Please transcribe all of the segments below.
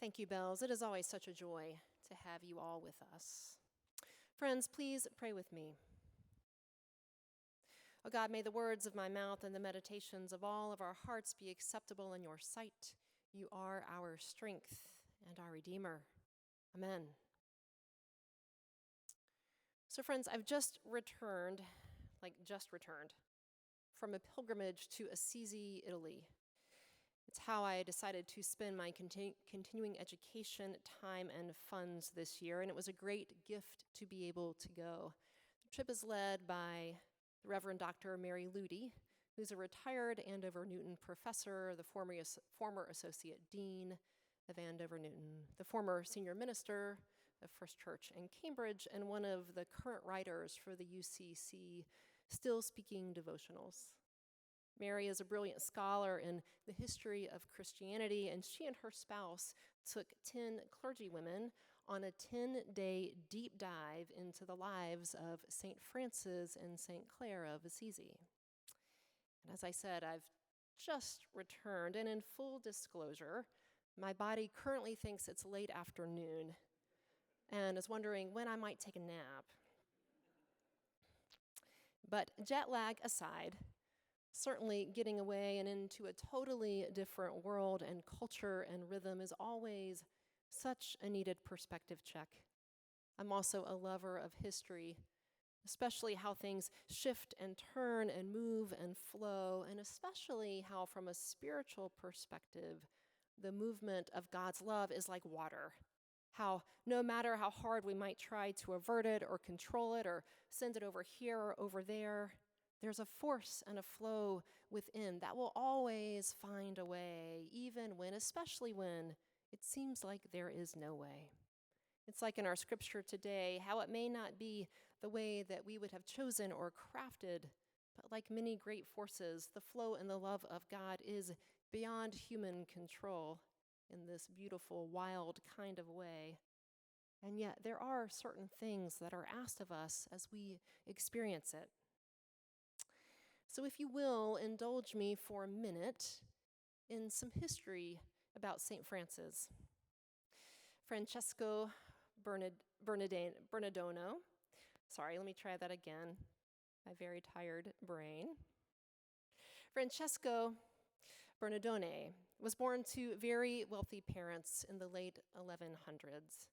Thank you, Bells. It is always such a joy to have you all with us. Friends, please pray with me. Oh God, may the words of my mouth and the meditations of all of our hearts be acceptable in your sight. You are our strength and our Redeemer. Amen. So, friends, I've just returned from a pilgrimage to Assisi, Italy. It's how I decided to spend my continuing education time and funds this year, and it was a great gift to be able to go. The trip is led by the Reverend Dr. Mary Ludi, who's a retired Andover Newton professor, the former associate dean of Andover Newton, the former senior minister of First Church in Cambridge, and one of the current writers for the UCC Still Speaking devotionals. Mary is a brilliant scholar in the history of Christianity, and she and her spouse took 10 clergywomen on a 10-day deep dive into the lives of St. Francis and St. Clare of Assisi. And as I said, I've just returned, and in full disclosure, my body currently thinks it's late afternoon and is wondering when I might take a nap. But jet lag aside, certainly getting away and into a totally different world and culture and rhythm is always such a needed perspective check. I'm also a lover of history, especially how things shift and turn and move and flow, and especially how, from a spiritual perspective, the movement of God's love is like water. How no matter how hard we might try to avert it or control it or send it over here or over there, there's a force and a flow within that will always find a way, especially when it seems like there is no way. It's like in our scripture today, how it may not be the way that we would have chosen or crafted, but like many great forces, the flow and the love of God is beyond human control in this beautiful, wild kind of way. And yet there are certain things that are asked of us as we experience it. So if you will, indulge me for a minute in some history about St. Francis. Francesco Bernardone. Sorry, let me try that again. My very tired brain. Francesco Bernardone was born to very wealthy parents in the late 1100s.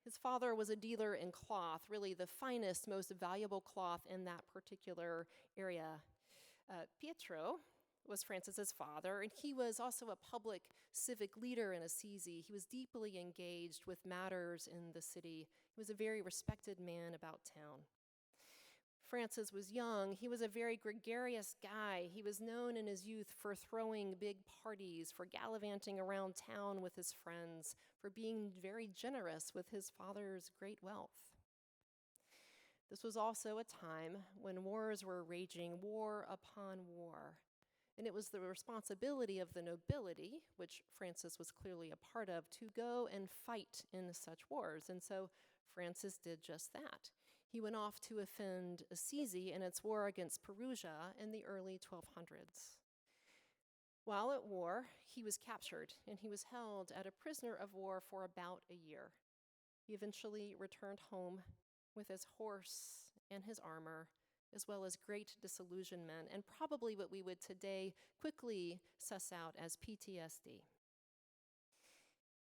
His father was a dealer in cloth, really the finest, most valuable cloth in that particular area. Pietro was Francis's father, and he was also a public civic leader in Assisi. He was deeply engaged with matters in the city. He was a very respected man about town. Francis was young. He was a very gregarious guy. He was known in his youth for throwing big parties, for gallivanting around town with his friends, for being very generous with his father's great wealth. This was also a time when wars were raging, war upon war. And it was the responsibility of the nobility, which Francis was clearly a part of, to go and fight in such wars. And so Francis did just that. He went off to defend Assisi in its war against Perugia in the early 1200s. While at war, he was captured, and he was held as a prisoner of war for about a year. He eventually returned home with his horse and his armor, as well as great disillusionment, and probably what we would today quickly suss out as PTSD.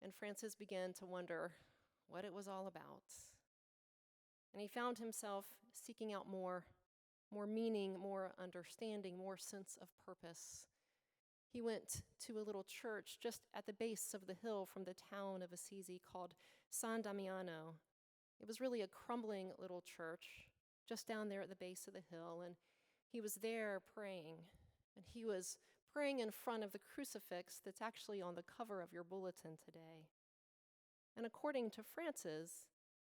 And Francis began to wonder what it was all about. And he found himself seeking out more meaning, more understanding, more sense of purpose. He went to a little church just at the base of the hill from the town of Assisi called San Damiano. It was really a crumbling little church just down there at the base of the hill, and he was there praying. And he was praying in front of the crucifix that's actually on the cover of your bulletin today. And according to Francis,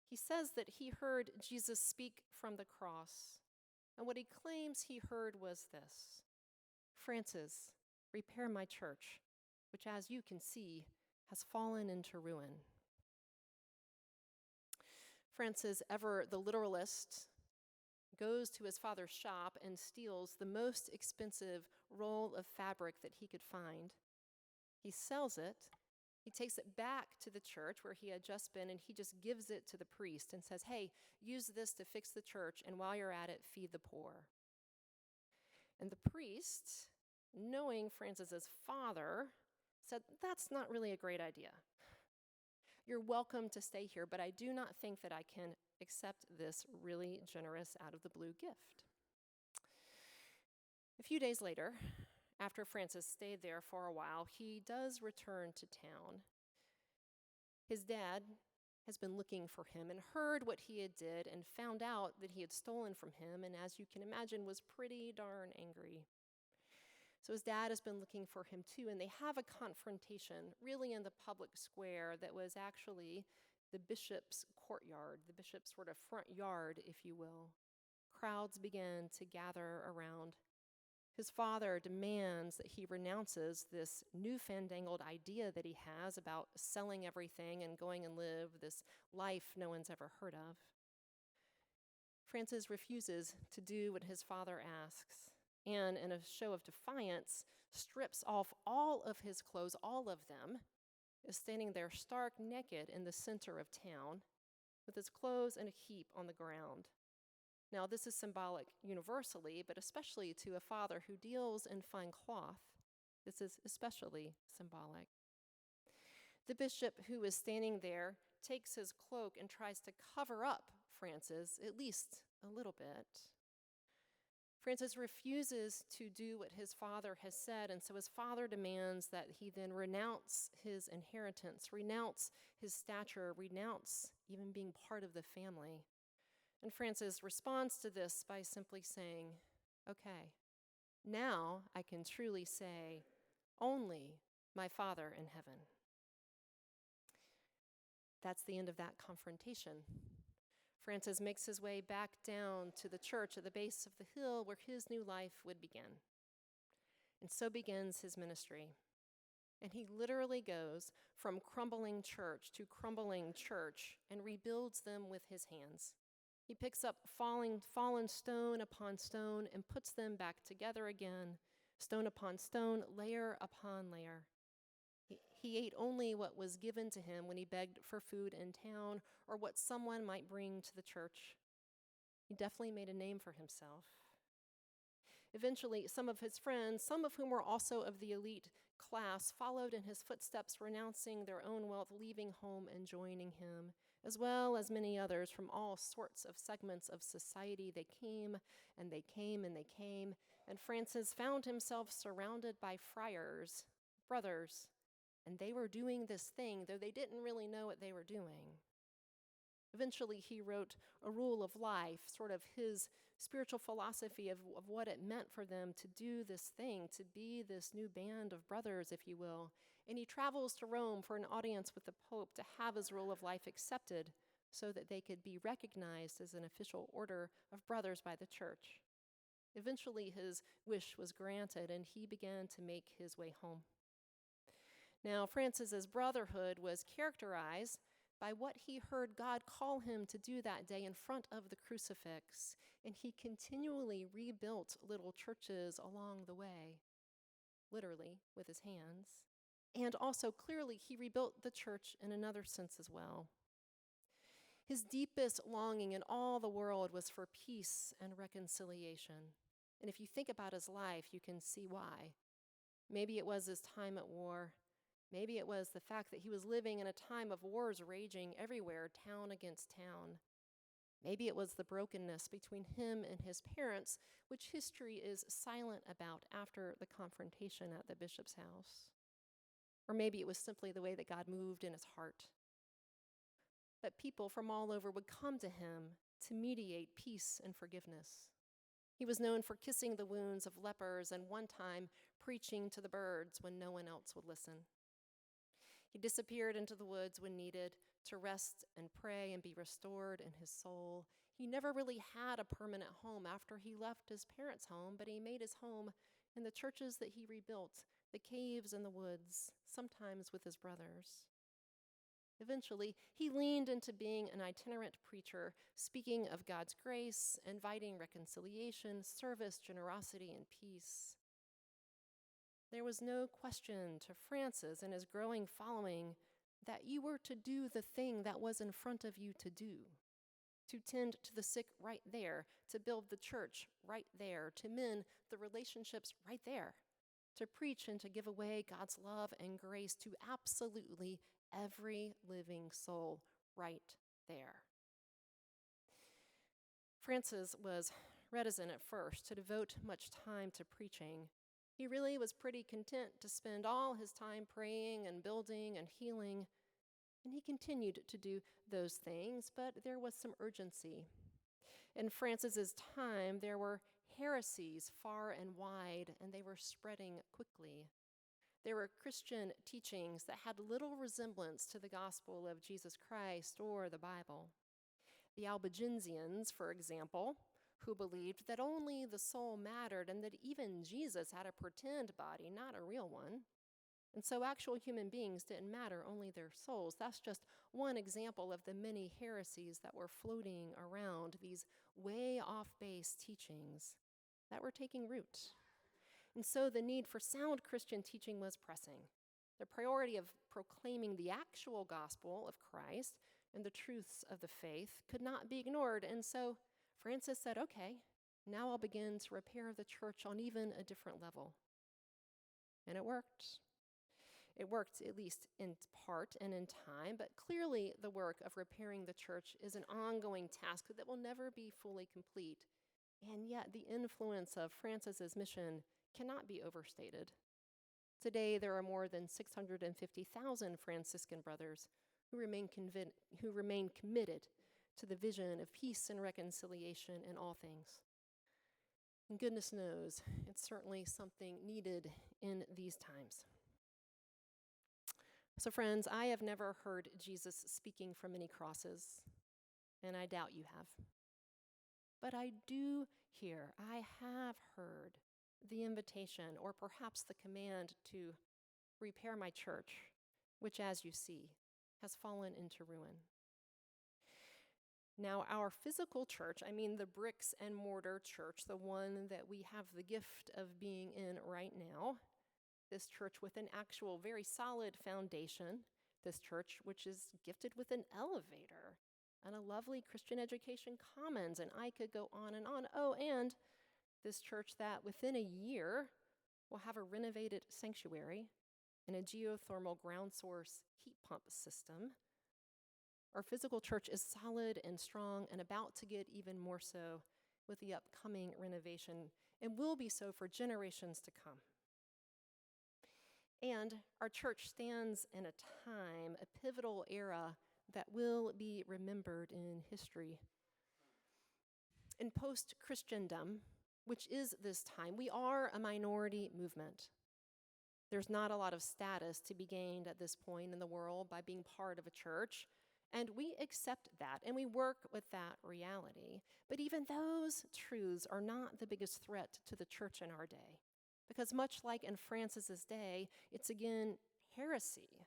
he says that he heard Jesus speak from the cross. And what he claims he heard was this: "Francis, repair my church, which, as you can see, has fallen into ruin." Francis, ever the literalist, goes to his father's shop and steals the most expensive roll of fabric that he could find. He sells it, He takes it back to the church where he had just been, and he just gives it to the priest and says, hey, use this to fix the church, and while you're at it, feed the poor. And the priest, knowing Francis's father, said, that's not really a great idea. You're welcome to stay here, but I do not think that I can accept this really generous out of the blue gift. A few days later, after Francis stayed there for a while, he does return to town. His dad has been looking for him and heard what he had did and found out that he had stolen from him, and as you can imagine, was pretty darn angry. So his dad has been looking for him too, and they have a confrontation really in the public square that was actually the bishop's courtyard, the bishop's sort of front yard, if you will. Crowds begin to gather around. His father demands that he renounces this newfangled idea that he has about selling everything and going and live this life no one's ever heard of. Francis refuses to do what his father asks, and in a show of defiance, strips off all of his clothes, all of them, is standing there stark naked in the center of town with his clothes in a heap on the ground. Now, this is symbolic universally, but especially to a father who deals in fine cloth, this is especially symbolic. The bishop who is standing there takes his cloak and tries to cover up Francis, at least a little bit. Francis refuses to do what his father has said, and so his father demands that he then renounce his inheritance, renounce his stature, renounce even being part of the family. And Francis responds to this by simply saying, okay, now I can truly say, only my Father in heaven. That's the end of that confrontation. Francis makes his way back down to the church at the base of the hill where his new life would begin. And so begins his ministry. And he literally goes from crumbling church to crumbling church and rebuilds them with his hands. He picks up fallen stone upon stone and puts them back together again, stone upon stone, layer upon layer. He ate only what was given to him when he begged for food in town or what someone might bring to the church. He definitely made a name for himself. Eventually, some of his friends, some of whom were also of the elite class, followed in his footsteps, renouncing their own wealth, leaving home and joining him, as well as many others from all sorts of segments of society. They came and they came and they came, and Francis found himself surrounded by friars, brothers, and they were doing this thing, though they didn't really know what they were doing. Eventually, he wrote a rule of life, sort of his spiritual philosophy of what it meant for them to do this thing, to be this new band of brothers, if you will. And he travels to Rome for an audience with the Pope to have his rule of life accepted so that they could be recognized as an official order of brothers by the church. Eventually, his wish was granted, and he began to make his way home. Now, Francis's brotherhood was characterized by what he heard God call him to do that day in front of the crucifix, and he continually rebuilt little churches along the way, literally with his hands. And also, clearly, he rebuilt the church in another sense as well. His deepest longing in all the world was for peace and reconciliation. And if you think about his life, you can see why. Maybe it was his time at war. Maybe it was the fact that he was living in a time of wars raging everywhere, town against town. Maybe it was the brokenness between him and his parents, which history is silent about after the confrontation at the bishop's house. Or maybe it was simply the way that God moved in his heart. But people from all over would come to him to mediate peace and forgiveness. He was known for kissing the wounds of lepers and one time preaching to the birds when no one else would listen. He disappeared into the woods when needed to rest and pray and be restored in his soul. He never really had a permanent home after he left his parents' home, but he made his home in the churches that he rebuilt, the caves and the woods, sometimes with his brothers. Eventually, he leaned into being an itinerant preacher, speaking of God's grace, inviting reconciliation, service, generosity, and peace. There was no question to Francis and his growing following that you were to do the thing that was in front of you to do, to tend to the sick right there, to build the church right there, to mend the relationships right there, to preach and to give away God's love and grace to absolutely every living soul right there. Francis was reticent at first to devote much time to preaching. He really was pretty content to spend all his time praying and building and healing, and he continued to do those things, but there was some urgency. In Francis's time, there were heresies far and wide, and they were spreading quickly. There were Christian teachings that had little resemblance to the gospel of Jesus Christ or the Bible. The Albigensians, for example, who believed that only the soul mattered and that even Jesus had a pretend body, not a real one. And so actual human beings didn't matter, only their souls. That's just one example of the many heresies that were floating around, these way off base teachings that were taking root. And so the need for sound Christian teaching was pressing. The priority of proclaiming the actual gospel of Christ and the truths of the faith could not be ignored. And so Francis said, okay, now I'll begin to repair the church on even a different level. And it worked. It worked, at least in part and in time, but clearly the work of repairing the church is an ongoing task that will never be fully complete. And yet the influence of Francis's mission cannot be overstated. Today, there are more than 650,000 Franciscan brothers who remain committed to the vision of peace and reconciliation in all things. And goodness knows, it's certainly something needed in these times. So friends, I have never heard Jesus speaking from any crosses, and I doubt you have. But I have heard the invitation, or perhaps the command to repair my church, which, as you see, has fallen into ruin. Now, our physical church, I mean the bricks and mortar church, the one that we have the gift of being in right now, this church with an actual very solid foundation, this church which is gifted with an elevator and a lovely Christian education commons, and I could go on and on. Oh, and this church that within a year will have a renovated sanctuary and a geothermal ground source heat pump system. Our physical church is solid and strong and about to get even more so with the upcoming renovation, and will be so for generations to come. And our church stands in a time, a pivotal era that will be remembered in history. In post-Christendom, which is this time, we are a minority movement. There's not a lot of status to be gained at this point in the world by being part of a church, and we accept that, and we work with that reality. But even those truths are not the biggest threat to the church in our day, because much like in Francis's day, it's again heresy.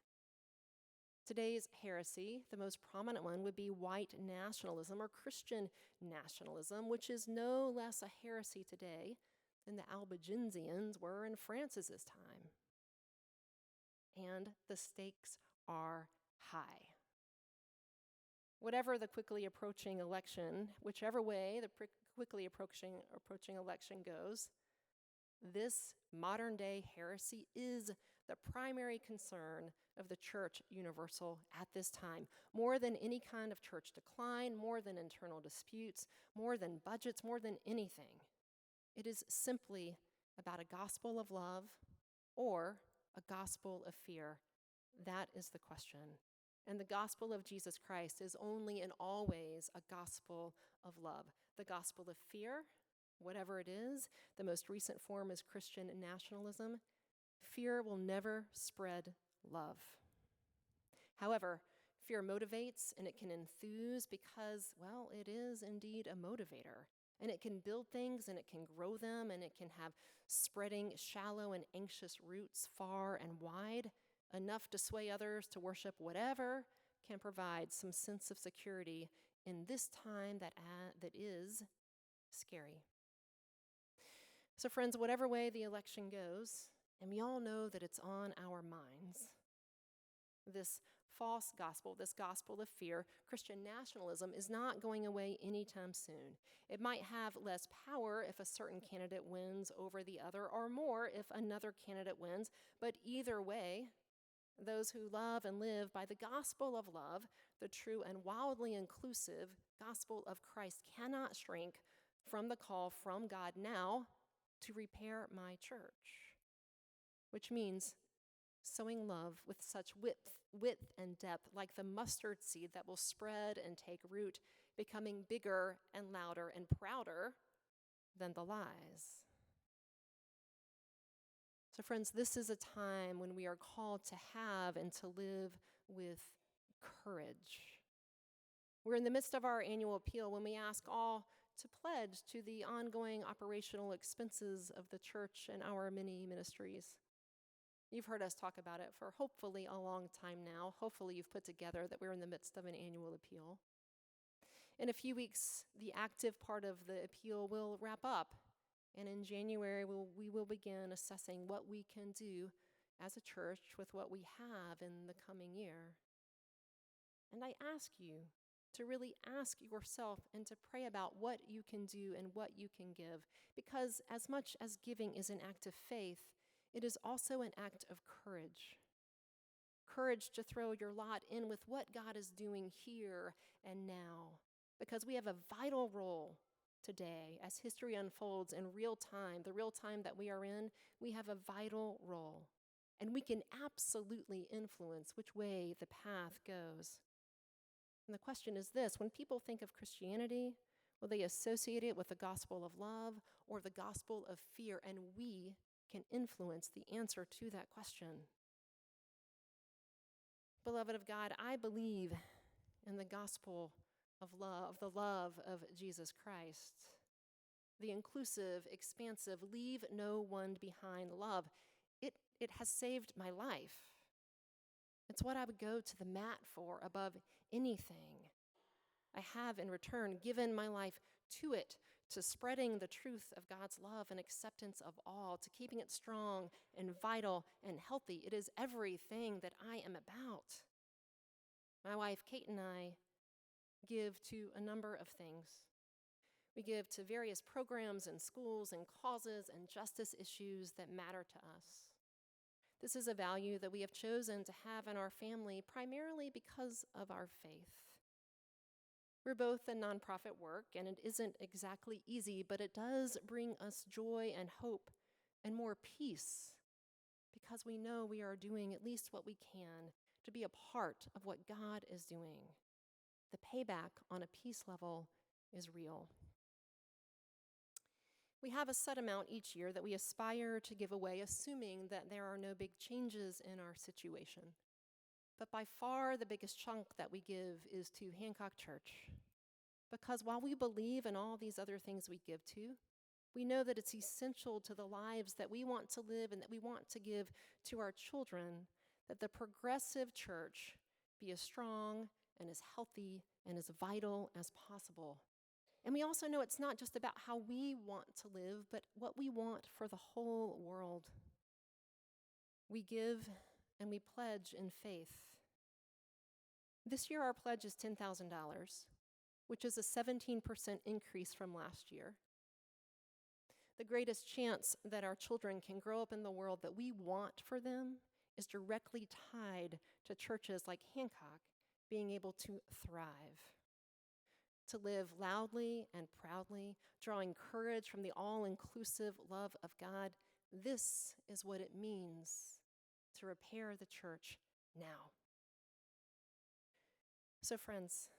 Today's heresy, the most prominent one, would be white nationalism or Christian nationalism, which is no less a heresy today than the Albigensians were in Francis's time. And the stakes are high. Whatever the quickly approaching election, whichever way the quickly approaching election goes, this modern-day heresy is the primary concern of the Church Universal at this time, more than any kind of church decline, more than internal disputes, more than budgets, more than anything. It is simply about a gospel of love or a gospel of fear. That is the question. And the gospel of Jesus Christ is only and always a gospel of love. The gospel of fear, whatever it is, the most recent form is Christian nationalism. Fear will never spread love. However, fear motivates and it can enthuse because, well, it is indeed a motivator. And it can build things and it can grow them and it can have spreading shallow and anxious roots far and wide, enough to sway others to worship whatever can provide some sense of security in this time that is scary. So friends, whatever way the election goes, And we all know that it's on our minds. This false gospel, this gospel of fear, Christian nationalism, is not going away anytime soon. It might have less power if a certain candidate wins over the other, or more if another candidate wins. But either way, those who love and live by the gospel of love, the true and wildly inclusive gospel of Christ, cannot shrink from the call from God now to repair my church, which means sowing love with such width and depth, like the mustard seed that will spread and take root, becoming bigger and louder and prouder than the lies. So friends, this is a time when we are called to have and to live with courage. We're in the midst of our annual appeal when we ask all to pledge to the ongoing operational expenses of the church and our many ministries. You've heard us talk about it for hopefully a long time now. Hopefully you've put together that we're in the midst of an annual appeal. In a few weeks, the active part of the appeal will wrap up. And in January, we will begin assessing what we can do as a church with what we have in the coming year. And I ask you to really ask yourself and to pray about what you can do and what you can give. Because as much as giving is an act of faith, it is also an act of courage. Courage to throw your lot in with what God is doing here and now. Because we have a vital role today as history unfolds in real time, the real time that we are in, we have a vital role. And we can absolutely influence which way the path goes. And the question is this: when people think of Christianity, will they associate it with the gospel of love or the gospel of fear? And we can influence the answer to that question. Beloved of God, I believe in the gospel of love, the love of Jesus Christ. The inclusive, expansive, leave no one behind love. It has saved my life. It's what I would go to the mat for above anything. I have in return given my life to it, to spreading the truth of God's love and acceptance of all, to keeping it strong and vital and healthy. It is everything that I am about. My wife, Kate, and I give to a number of things. We give to various programs and schools and causes and justice issues that matter to us. This is a value that we have chosen to have in our family primarily because of our faith. We're both in nonprofit work, and it isn't exactly easy, but it does bring us joy and hope and more peace because we know we are doing at least what we can to be a part of what God is doing. The payback on a peace level is real. We have a set amount each year that we aspire to give away, assuming that there are no big changes in our situation. But by far the biggest chunk that we give is to Hancock Church. Because while we believe in all these other things we give to, we know that it's essential to the lives that we want to live and that we want to give to our children, that the progressive church be as strong and as healthy and as vital as possible. And we also know it's not just about how we want to live, but what we want for the whole world. We give and we pledge in faith. This year our pledge is $10,000, which is a 17% increase from last year. The greatest chance that our children can grow up in the world that we want for them is directly tied to churches like Hancock being able to thrive, to live loudly and proudly, drawing courage from the all-inclusive love of God. This is what it means to repair the church now. So friends,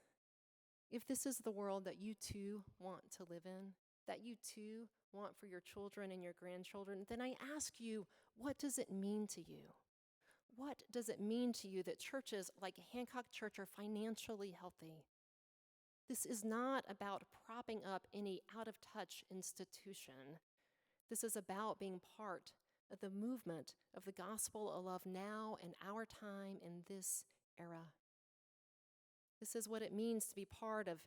if this is the world that you too want to live in, that you too want for your children and your grandchildren, then I ask you, what does it mean to you? What does it mean to you that churches like Hancock Church are financially healthy? This is not about propping up any out-of-touch institution. This is about being part of the movement of the gospel of love now in our time in this era. This is what it means to be part of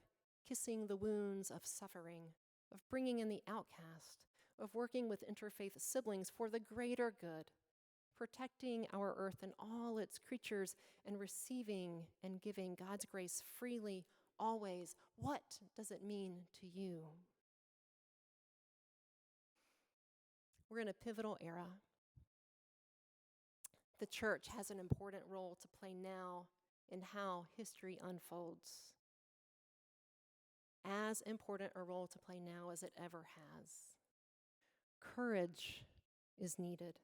kissing the wounds of suffering, of bringing in the outcast, of working with interfaith siblings for the greater good, protecting our earth and all its creatures, and receiving and giving God's grace freely, always. What does it mean to you? We're in a pivotal era. The church has an important role to play now in how history unfolds. As important a role to play now as it ever has. Courage is needed.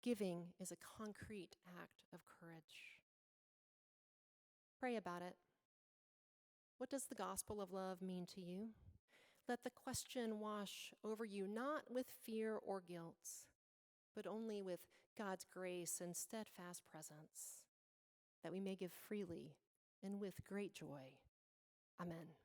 Giving is a concrete act of courage. Pray about it. What does the gospel of love mean to you? Let the question wash over you, not with fear or guilt, but only with God's grace and steadfast presence, that we may give freely and with great joy. Amen.